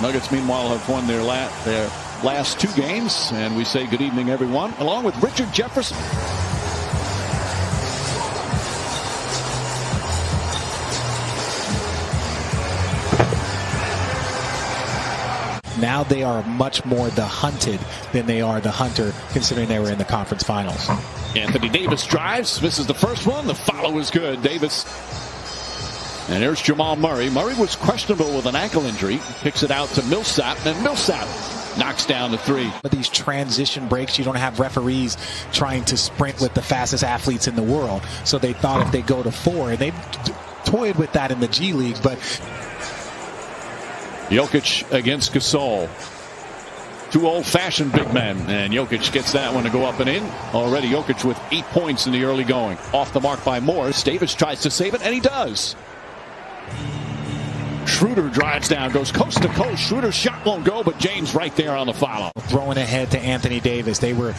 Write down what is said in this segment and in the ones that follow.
Nuggets, meanwhile, have won their last 2 games. And we say good evening, everyone, along with Richard Jefferson. Now they are much more the hunted than they are the hunter, considering they were in the conference finals. Anthony Davis drives, misses the first one. The follow is good. Davis. And there's Jamal Murray. Murray was questionable with an ankle injury. Kicks it out to Millsap, and Millsap knocks down the 3. With these transition breaks, you don't have referees trying to sprint with the fastest athletes in the world. So they thought if they go to 4, and they've toyed with that in the G League, but Jokic against Gasol. 2 old-fashioned big men, and Jokic gets that one to go up and in. Already Jokic with 8 points in the early going. Off the mark by Morris. Davis tries to save it, and he does. Schroeder drives down, goes coast to coast. Schroeder's shot won't go, but James right there on the follow. Throwing ahead to Anthony Davis. They were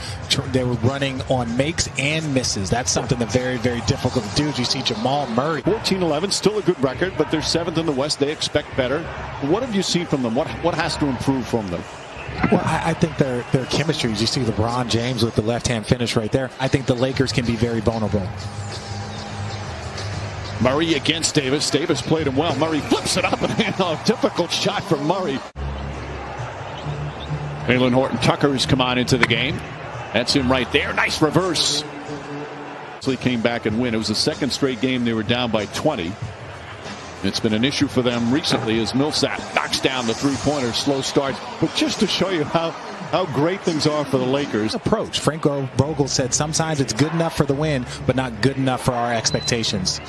running on makes and misses. That's something that's very, very difficult to do. You see Jamal Murray. 14-11, still a good record, but they're 7th in the West. They expect better. What have you seen from them? What has to improve from them? Well, I think their chemistry. You see LeBron James with the left-hand finish right there. I think the Lakers can be very vulnerable. Murray against Davis. Davis played him well. Murray flips it up, and a difficult shot from Murray. Jalen Horton-Tucker has come on into the game. That's him right there. Nice reverse. So he came back and win. It was the 2nd straight game they were down by 20. It's been an issue for them recently as Millsap knocks down the 3-pointer. Slow start. But just to show you how great things are for the Lakers. Approach. Frank Vogel said sometimes it's good enough for the win, but not good enough for our expectations.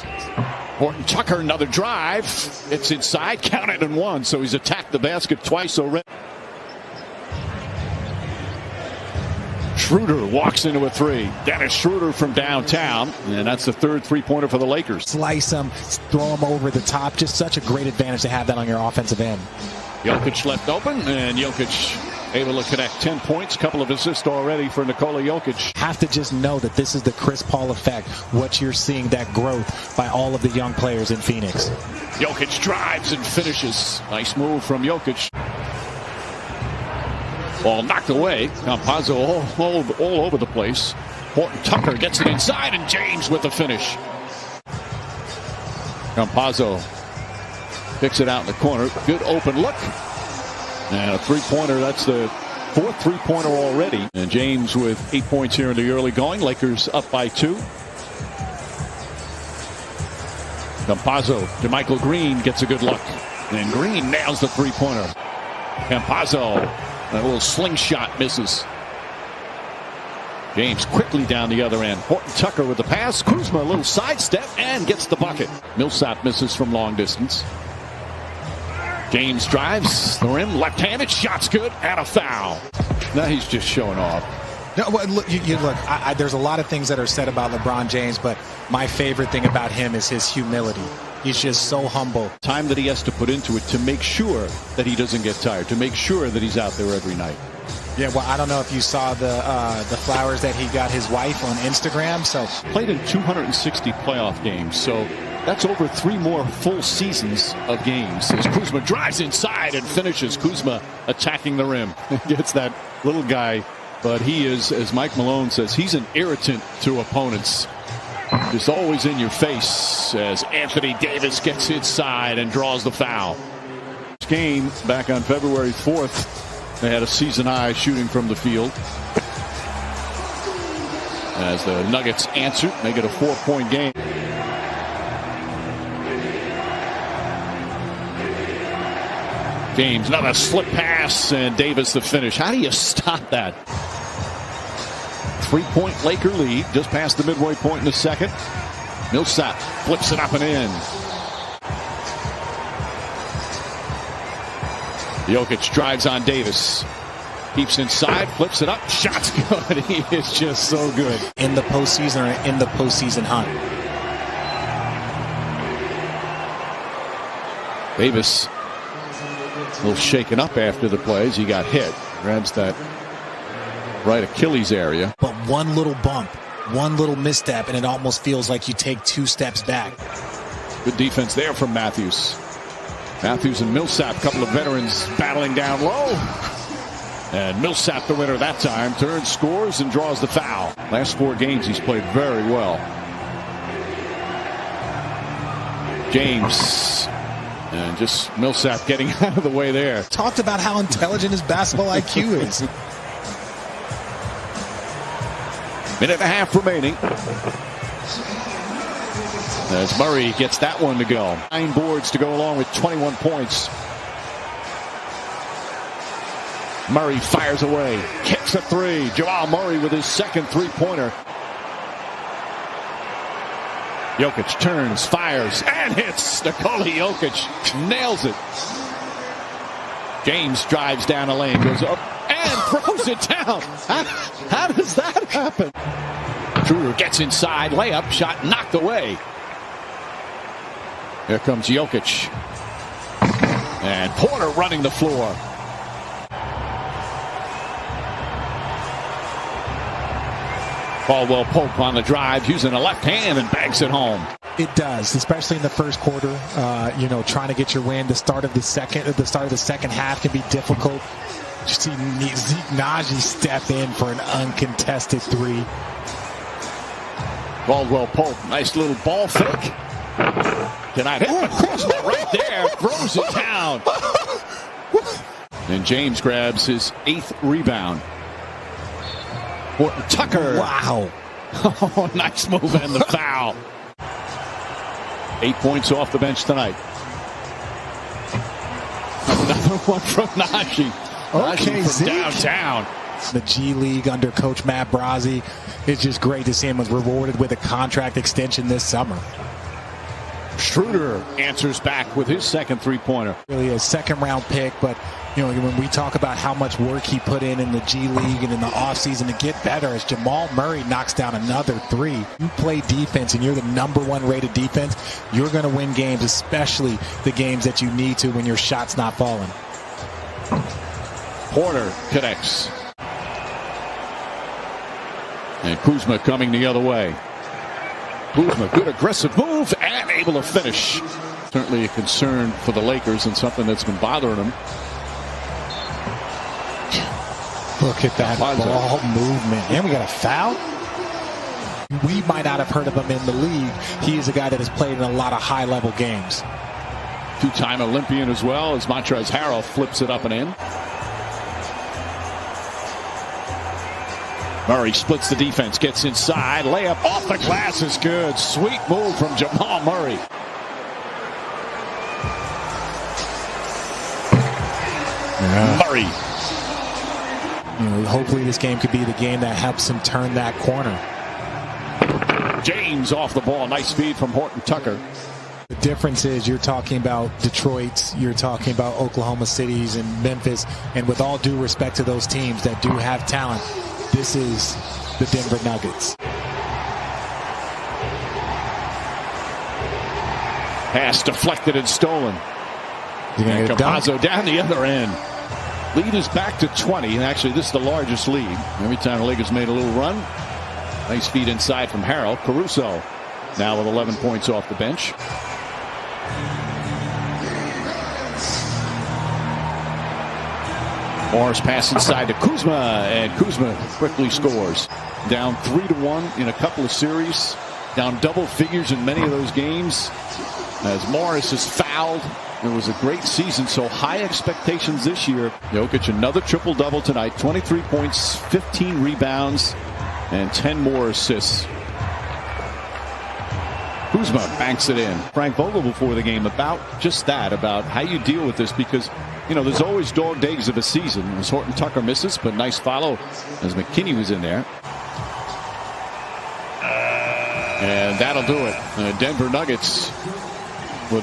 Horton-Tucker, another drive. It's inside. Counted and 1. So he's attacked the basket twice already. Schroeder walks into a 3. Dennis Schroeder from downtown. And that's the 3rd 3-pointer for the Lakers. Slice them, throw them over the top. Just such a great advantage to have that on your offensive end. Jokic left open, and Jokic able to connect 10 points. Couple of assists already for Nikola Jokic. Have to just know that this is the Chris Paul effect. What you're seeing, that growth by all of the young players in Phoenix. Jokic drives and finishes. Nice move from Jokic. Ball knocked away. Campazzo all over the place. Horton-Tucker gets it inside, and James with the finish. Campazzo picks it out in the corner. Good open look. And a 3-pointer. That's the 4th 3-pointer already. And James with 8 points here in the early going. Lakers up by 2. Campazzo to Michael Green gets a good look. And Green nails the 3-pointer. Campazzo, a little slingshot, misses. James quickly down the other end. Horton-Tucker with the pass. Kuzma a little sidestep and gets the bucket. Millsap misses from long distance. James drives the rim, left-handed, shot's good, and a foul. Now he's just showing off. No, well, look, there's a lot of things that are said about LeBron James, but my favorite thing about him is his humility. He's just so humble. Time that he has to put into it to make sure that he doesn't get tired, to make sure that he's out there every night. Yeah, well, I don't know if you saw the flowers that he got his wife on Instagram. So played in 260 playoff games, so that's over 3 more full seasons of games. As Kuzma drives inside and finishes. Kuzma attacking the rim. Gets that little guy, but he is, as Mike Malone says, he's an irritant to opponents. Just always in your face as Anthony Davis gets inside and draws the foul. This game back on February 4th. They had a season high shooting from the field. As the Nuggets answered, make it a 4-point game. James, another slip pass, and Davis the finish. How do you stop that? 3-point Laker lead, just past the midway point in the second. Millsap flips it up and in. Jokic drives on Davis. Keeps inside, flips it up, shot's good. He is just so good. In the postseason or in the postseason hunt. Davis a little shaken up after the plays. He got hit. Grabs that right Achilles area. But one little bump, one little misstep, and it almost feels like you take 2 steps back. Good defense there from Matthews. Matthews and Millsap, a couple of veterans battling down low. And Millsap, the winner that time, turns, scores, and draws the foul. Last 4 games, he's played very well. James. And just Millsap getting out of the way there. Talked about how intelligent his basketball IQ is. Minute and a half remaining. As Murray gets that one to go. 9 boards to go along with 21 points. Murray fires away. Kicks a 3. Jamal Murray with his second 3-pointer. Jokic turns, fires, and hits. Nikola Jokic nails it. James drives down a lane, goes up, and throws it down. How does that happen? Schroeder gets inside, layup, shot knocked away. Here comes Jokic. And Porter running the floor. Caldwell Pope on the drive, using a left hand and banks it home. It does, especially in the first quarter. Trying to get your win. The start of the second half can be difficult. Just see Zeke Naji step in for an uncontested 3. Caldwell Pope, nice little ball fake. Tonight, right there, throws it down. And James grabs his 8th rebound. Tucker. Wow. Oh, nice move and the foul. 8 points off the bench tonight. Another one from Naji. Okay, from downtown. The G League under Coach Matt Brazzi. It's just great to see him was rewarded with a contract extension this summer. Schroeder answers back with his second 3-pointer. Really a 2nd-round pick, but when we talk about how much work he put in the G League and in the offseason to get better, as Jamal Murray knocks down another 3. You play defense and you're the #1 rated defense, you're going to win games, especially the games that you need to when your shot's not falling. Porter connects. And Kuzma coming the other way. Kuzma, good aggressive move and able to finish. Certainly a concern for the Lakers and something that's been bothering them. Look at that ball movement. And we got a foul. We might not have heard of him in the league. He is a guy that has played in a lot of high-level games. 2-time Olympian as well, as Montrezl Harrell flips it up and in. Murray splits the defense, gets inside, layup off the glass is good. Sweet move from Jamal Murray. Murray. Hopefully this game could be the game that helps him turn that corner. James off the ball. Nice feed from Horton Tucker. The difference is you're talking about Detroit, you're talking about Oklahoma Cities and Memphis, and with all due respect to those teams that do have talent, this is the Denver Nuggets. Pass deflected and stolen. And Campazzo down the other end. Lead is back to 20, and actually this is the largest lead. Every time the Lakers made a little run. Nice feed inside from Harrell. Caruso now with 11 points off the bench. Morris pass inside to Kuzma, and Kuzma quickly scores. Down 3-1 in a couple of series. Down double figures in many of those games. As Morris is fouled. It was a great season, so high expectations this year. Jokic another triple-double tonight. 23 points, 15 rebounds, and 10 more assists. Kuzma banks it in. Frank Vogel before the game about just that, about how you deal with this, because there's always dog days of a season. As Horton Tucker misses, but nice follow as McKinney was in there. And that'll do it. Denver Nuggets